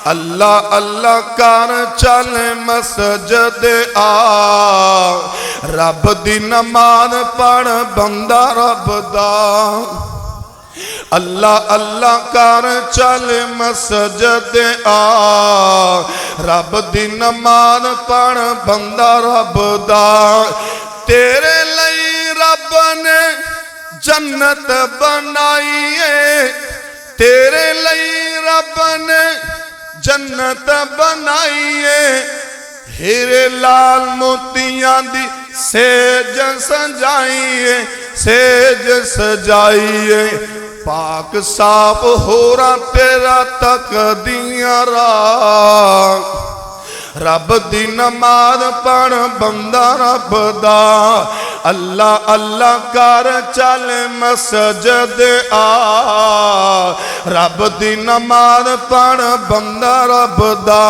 अल्लाह अल्लाह कर चल मस्जिद आ, रब दी नमाज पढ़ बंदा रब दा। अल्लाह अल्लाह कर चल मस्जिद आ, रब दी नमाज पढ़ बंदा रब दा। तेरे लिए रब ने जन्नत बनाई है, तेरे लिए रब ने जन्नत बनाइए। हीरे लाल मोतियां दी सेज सजाइए, सेज सजाइए। पाक साफ होरा तेरा तक दियां राह, रब दी नमाज पढ़ बंदा रब दा। अल्लाह अल्लाह कर चल मस्जिद आ, रब दी नमाज पढ़ बंदा रब दा।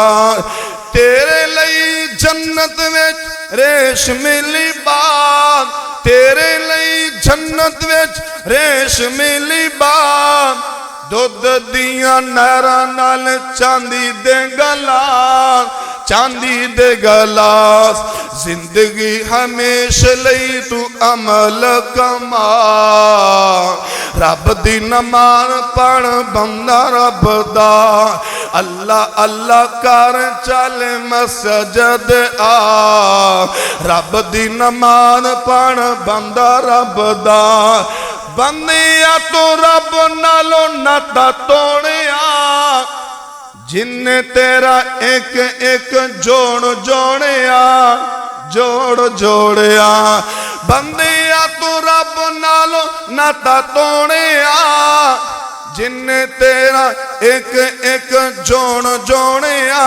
तेरे लिए जन्नत विच रेशमी लिबास, तेरे लिए जन्नत विच रेशमी लिबास। दुध दियां नहरां नाल चांदी दे गलास, चांदी दे गलास। जिंदगी हमेशा लई तू अमल कमा, रब दी नमाज पढ़ बंदा रब दा। अल्लाह अल्लाह कर चल मस्जिद आ, रब दी नमाज पढ़ बंदा रब दा। बंदिया तो रब नालों नाता तोड़िया, जिन्ने तेरा एक एक जोड़ जोड़िया, जोड़ जोड़िया। बंदिया तो रब नालों नाता तोड़िया, जिन्ने तेरा एक एक जोड़ जोड़िया,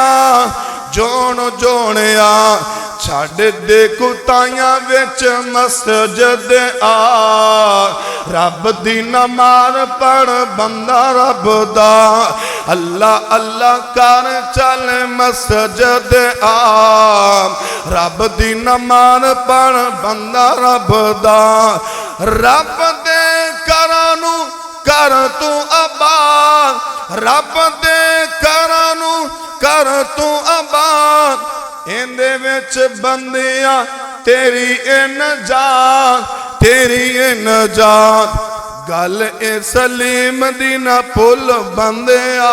जोड़ जोड़िया। छड़ दे कुताइयां विच मस्जिद आ, रब दी नमाज पढ़ बंदा रब दा। अल्लाह अल्लाह कर चल मस्जिद आ, रब दी नमाज पढ़ बंदा रब दा। रब दे घरां नू कर तू आबाद, रब दे घरां नू कर तू आबाद। इंदे विच बंदिया तेरी ए नजात, तेरी ए नजात। गल ए सलीम दी ना पुल बंदिया,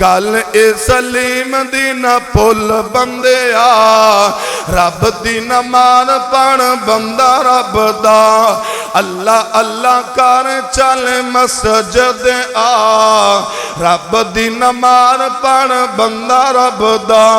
गल ए सलीम दी ना पुल बंदिया। रब दी नमाज पढ़ बंदा रब दा। अल्लाह अल्लाह कर चल मस्जिद आ, रब दी नमाज पढ़ बंदा रब दा।